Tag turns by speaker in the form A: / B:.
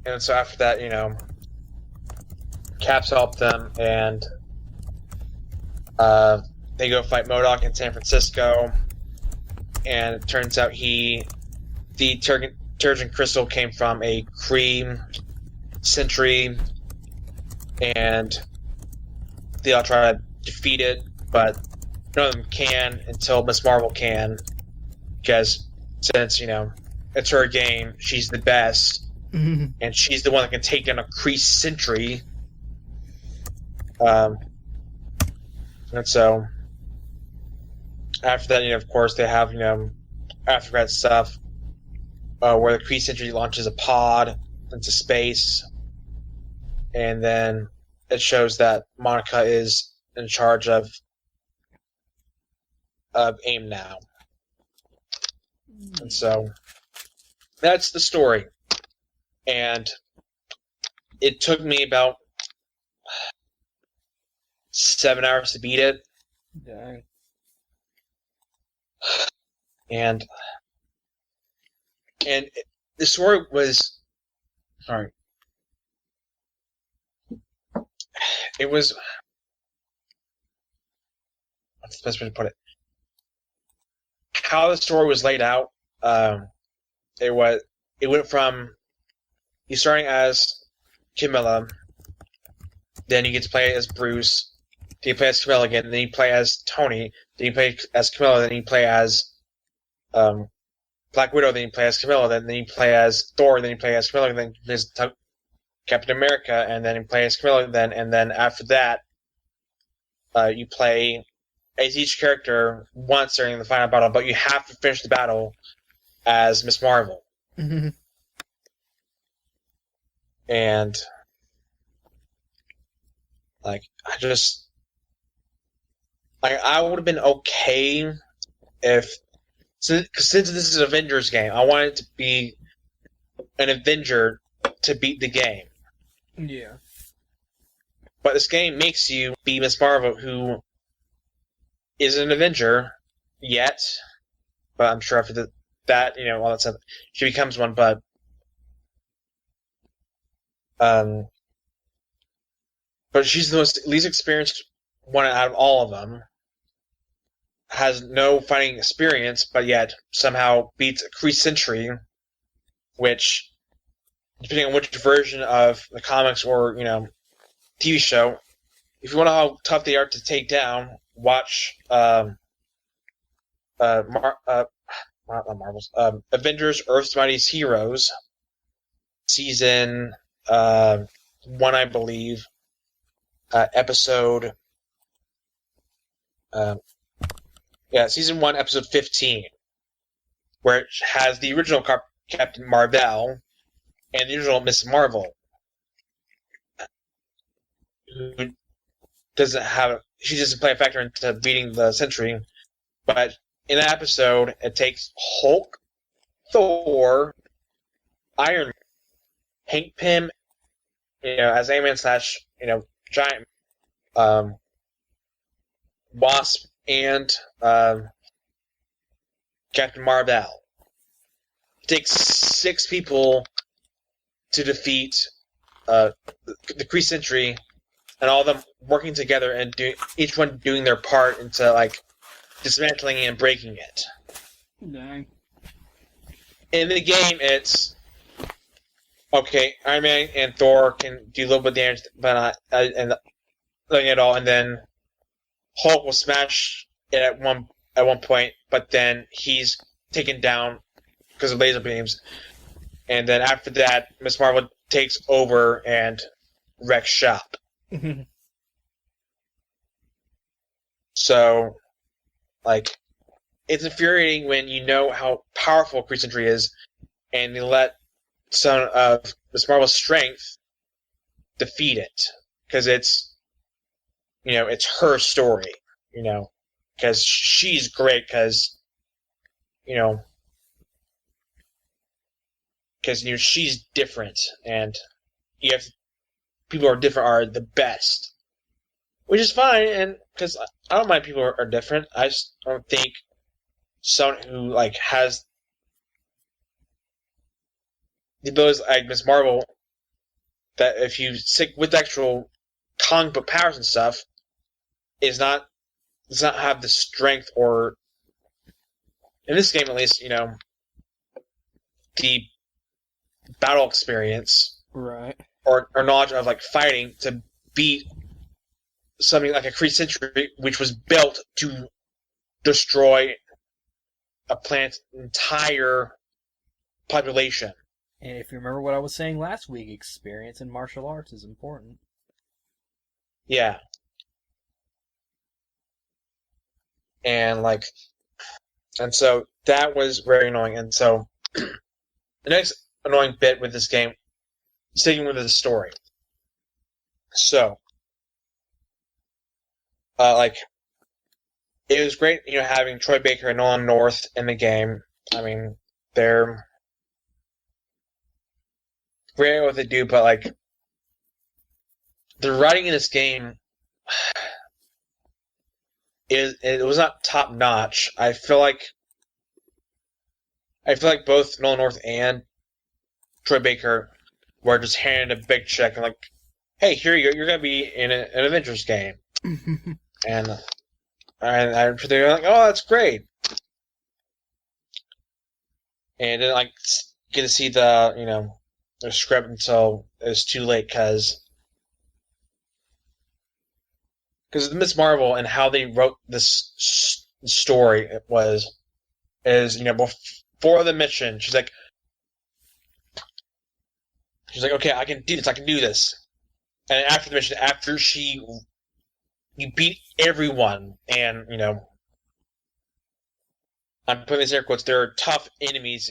A: And so after that, Caps helped them, and they go fight MODOK in San Francisco. And it turns out the Turgid Crystal came from a Kree sentry, and they all try to defeat it, but none of them can until Miss Marvel can, because since, it's her game, she's the best, and she's the one that can take down a Kree sentry. And so after that, of course, they have, after that stuff, where the Kree sentry launches a pod into space, and then it shows that Monica is in charge of AIM now. And so that's the story. And it took me about 7 hours to beat it.
B: Dang.
A: And the story was, sorry, it was, what's the best way to put it? How the story was laid out, it went from you starting as Camilla, then you get to play as Bruce, then you play as Camilla again, then you play as Tony, then you play as Camilla, then you play as Black Widow, then you play as Camilla, then you play as Thor, then you play as Camilla, then you play as Captain America, and then you play as Camilla, and then after that, you play as each character once during the final battle, but you have to finish the battle as Miss Marvel.
B: Mm-hmm.
A: And I would have been okay if, since this is an Avengers game, I wanted it to be an Avenger to beat the game.
B: Yeah.
A: But this game makes you be Miss Marvel, who isn't an Avenger yet, but I'm sure after that, all that stuff, she becomes one. But she's the least experienced one out of all of them. Has no fighting experience, but yet somehow beats a Kree sentry, which, depending on which version of the comics or TV show, if you want to know how tough they are to take down, watch Avengers: Earth's Mightiest Heroes, season 1, I believe, episode. Season 1, episode 15, where it has the original Captain Marvel and the original Miss Marvel, who she doesn't play a factor into beating the Sentry, but in that episode, it takes Hulk, Thor, Iron Man, Hank Pym, as Ant-Man / Giant, Wasp, and Captain Marvel. It takes 6 people to defeat the Kree Sentry, and all of them working together and each one doing their part into dismantling and breaking it.
B: Dang.
A: In the game, it's okay. Iron Man and Thor can do a little bit of damage, but not nothing at all. And then Hulk will smash it at one point, but then he's taken down because of laser beams. And then after that, Miss Marvel takes over and wrecks shop. So, it's infuriating when you know how powerful Kree Sentry is, and you let some of Miss Marvel's strength defeat it, because it's her story, because she's great, because she's different, and people who are different are the best, which is fine, and because I don't mind people who are different. I just don't think someone who has the abilities like Miss Marvel that if you stick with actual comic book powers and stuff, does not have the strength, or in this game at least, the battle experience
B: Right.
A: or knowledge of like fighting to beat something like a Kree Sentry, which was built to destroy a planet's entire population.
B: And if you remember what I was saying last week, experience in martial arts is important.
A: Yeah. And so that was very annoying. And so the next annoying bit with this game, sticking with the story. So, it was great, having Troy Baker and Nolan North in the game. I mean, they're great at what they do, but the writing in this game, it was not top notch. I feel like both Nolan North and Troy Baker were just handed a big check and hey, here you go, you're gonna be in an Avengers game, and they're like, oh, that's great, and didn't get to see the script until it was too late because of Miss Marvel and how they wrote this story is before the mission, she's like, okay, I can do this. And after the mission, after you beat everyone, and I'm putting this in air quotes, there are tough enemies,